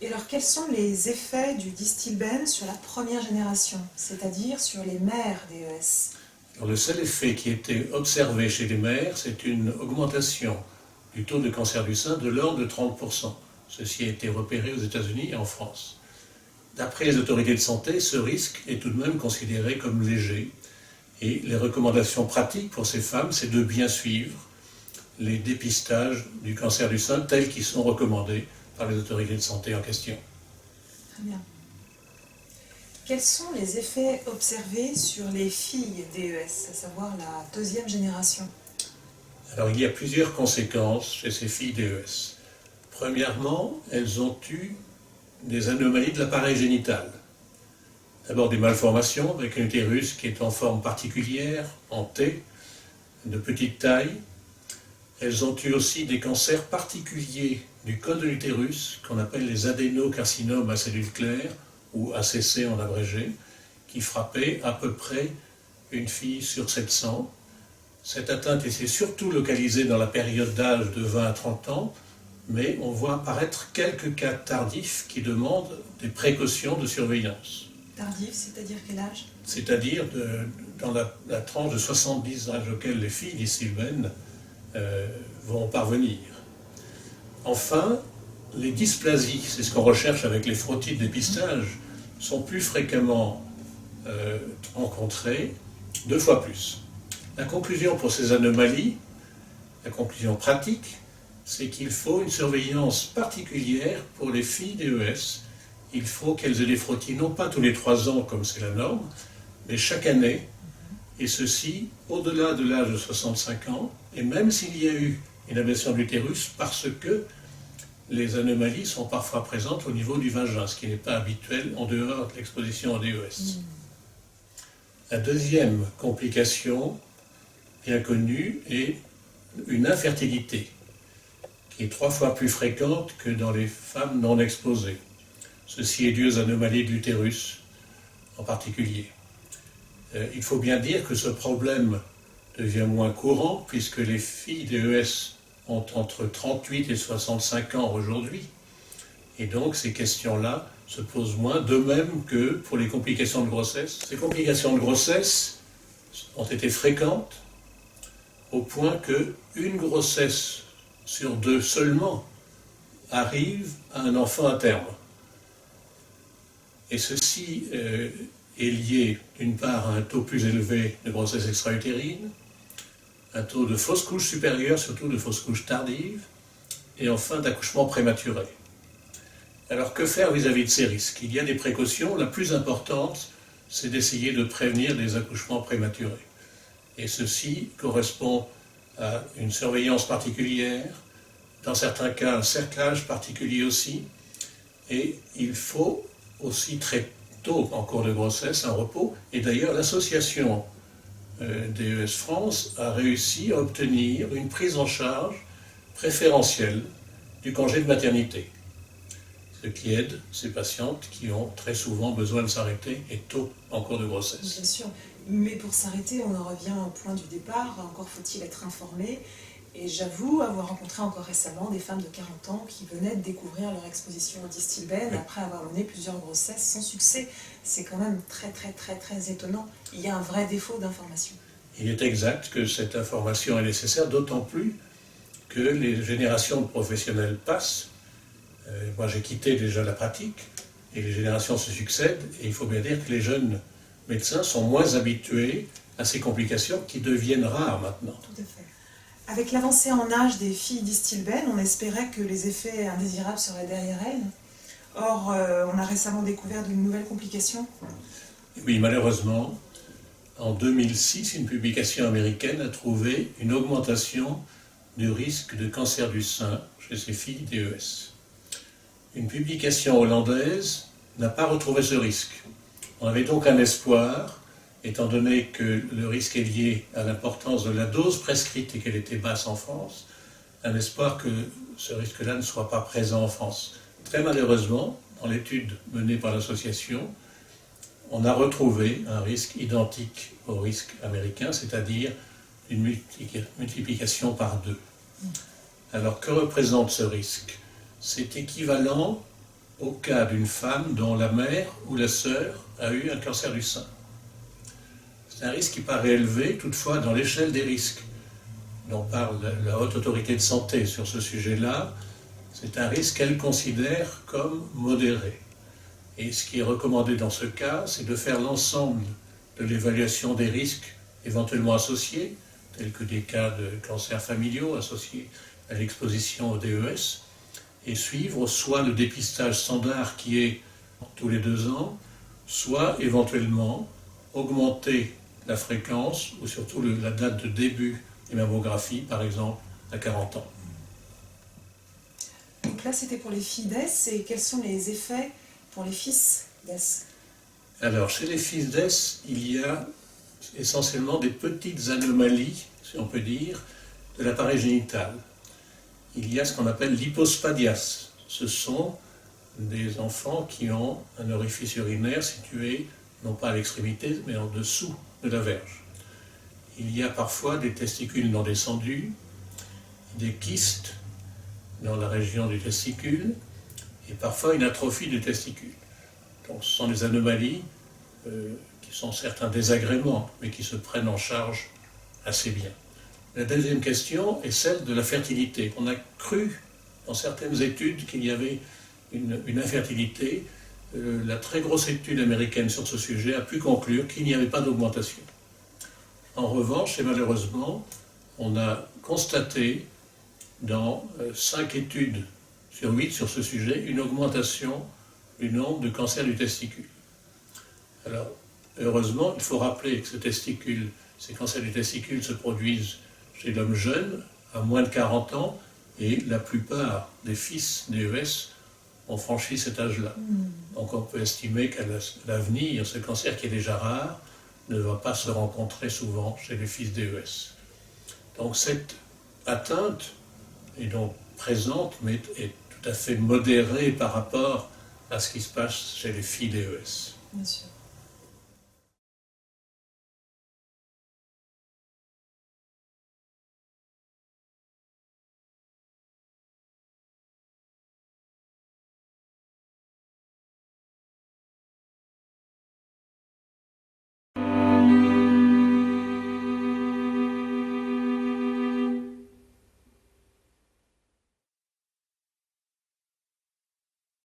Et alors, quels sont les effets du Distilbène sur la première génération, c'est-à-dire sur les mères DES? Alors, le seul effet qui a été observé chez les mères, c'est une augmentation du taux de cancer du sein de l'ordre de 30%. Ceci a été repéré aux États-Unis et en France. D'après les autorités de santé, ce risque est tout de même considéré comme léger. Et les recommandations pratiques pour ces femmes, c'est de bien suivre les dépistages du cancer du sein tels qu'ils sont recommandés par les autorités de santé en question. Très bien. Quels sont les effets observés sur les filles DES, à savoir la deuxième génération? Alors, il y a plusieurs conséquences chez ces filles DES. Premièrement, elles ont eu des anomalies de l'appareil génital. D'abord des malformations avec un utérus qui est en forme particulière, en T, de petite taille. Elles ont eu aussi des cancers particuliers du col de l'utérus, qu'on appelle les adénocarcinomes à cellules claires, ou ACC en abrégé, qui frappaient à peu près une fille sur 700. Cette atteinte était surtout localisée dans la période d'âge de 20 à 30 ans, mais on voit apparaître quelques cas tardifs qui demandent des précautions de surveillance. Tardif, c'est-à-dire quel âge? C'est-à-dire dans la tranche de 70 âge auquel les filles distilbènes vont parvenir. Enfin, les dysplasies, c'est ce qu'on recherche avec les frottis de dépistage, sont plus fréquemment rencontrées, 2 fois plus. La conclusion pour ces anomalies, la conclusion pratique, c'est qu'il faut une surveillance particulière pour les filles DES. Il faut qu'elles aient des frottis, non pas tous les 3 ans comme c'est la norme, mais chaque année, et ceci au-delà de l'âge de 65 ans, et même s'il y a eu une ablation de l'utérus, parce que les anomalies sont parfois présentes au niveau du vagin, ce qui n'est pas habituel en dehors de l'exposition au DES. La deuxième complication bien connue est une infertilité, qui est 3 fois plus fréquente que dans les femmes non exposées. Ceci est dû aux anomalies de l'utérus en particulier. Il faut bien dire que ce problème devient moins courant puisque les filles DES ont entre 38 et 65 ans aujourd'hui. Et donc ces questions-là se posent moins, de même que pour les complications de grossesse. Ces complications de grossesse ont été fréquentes au point qu'une grossesse sur 2 seulement arrive à un enfant à terme. Et ceci est lié d'une part à un taux plus élevé de grossesse extra-utérine, un taux de fausse couche supérieur, surtout de fausse couche tardive, et enfin d'accouchement prématuré. Alors que faire vis-à-vis de ces risques? Il y a des précautions. La plus importante, c'est d'essayer de prévenir les accouchements prématurés. Et ceci correspond à une surveillance particulière, dans certains cas un cerclage particulier aussi, et il faut aussi très tôt en cours de grossesse un repos. Et d'ailleurs l'association DES France a réussi à obtenir une prise en charge préférentielle du congé de maternité, ce qui aide ces patientes qui ont très souvent besoin de s'arrêter et tôt en cours de grossesse. Bien sûr, mais pour s'arrêter, on en revient au point du départ, encore faut-il être informé. Et j'avoue avoir rencontré encore récemment des femmes de 40 ans qui venaient de découvrir leur exposition au Distilbène après avoir mené plusieurs grossesses sans succès. C'est quand même très étonnant. Il y a un vrai défaut d'information. Il est exact que cette information est nécessaire, d'autant plus que les générations de professionnels passent. Moi j'ai quitté déjà la pratique et les générations se succèdent et il faut bien dire que les jeunes médecins sont moins habitués à ces complications qui deviennent rares maintenant. Tout à fait. Avec l'avancée en âge des filles Distilbène, on espérait que les effets indésirables seraient derrière elles. Or, on a récemment découvert de nouvelles complications. Oui, malheureusement, en 2006, une publication américaine a trouvé une augmentation du risque de cancer du sein chez ces filles DES. Une publication hollandaise n'a pas retrouvé ce risque. On avait donc un espoir, étant donné que le risque est lié à l'importance de la dose prescrite et qu'elle était basse en France, un espoir que ce risque-là ne soit pas présent en France. Très malheureusement, dans l'étude menée par l'association, on a retrouvé un risque identique au risque américain, c'est-à-dire une multiplication par 2. Alors que représente ce risque? c'est équivalent au cas d'une femme dont la mère ou la sœur a eu un cancer du sein. C'est un risque qui paraît élevé, toutefois dans l'échelle des risques dont parle la Haute Autorité de Santé sur ce sujet-là, c'est un risque qu'elle considère comme modéré. Et ce qui est recommandé dans ce cas, c'est de faire l'ensemble de l'évaluation des risques éventuellement associés, tels que des cas de cancers familiaux associés à l'exposition au DES, et suivre soit le dépistage standard qui est tous les 2 ans, soit éventuellement augmenter la fréquence ou surtout la date de début des mammographies, par exemple, à 40 ans. Donc là, c'était pour les filles d'Es, et quels sont les effets pour les fils d'Es? Alors, chez les fils d'Es, il y a essentiellement des petites anomalies, si on peut dire, de l'appareil génital. Il y a ce qu'on appelle l'hypospadias. Ce sont des enfants qui ont un orifice urinaire situé, non pas à l'extrémité, mais en dessous de la verge. Il y a parfois des testicules non descendus, des kystes dans la région du testicule, et parfois une atrophie du testicule. Donc ce sont des anomalies qui sont certes un désagrément, mais qui se prennent en charge assez bien. La deuxième question est celle de la fertilité. On a cru dans certaines études qu'il y avait une infertilité. La très grosse étude américaine sur ce sujet a pu conclure qu'il n'y avait pas d'augmentation. En revanche, et malheureusement, on a constaté dans 5 études sur 8 sur ce sujet une augmentation du nombre de cancers du testicule. Alors, heureusement, il faut rappeler que ces cancers du testicule se produisent chez l'homme jeune, à moins de 40 ans, et la plupart des fils DES ont franchi cet âge-là. Donc on peut estimer qu'à l'avenir, ce cancer qui est déjà rare ne va pas se rencontrer souvent chez les fils DES. Donc cette atteinte est donc présente, mais est tout à fait modérée par rapport à ce qui se passe chez les filles DES. Bien sûr.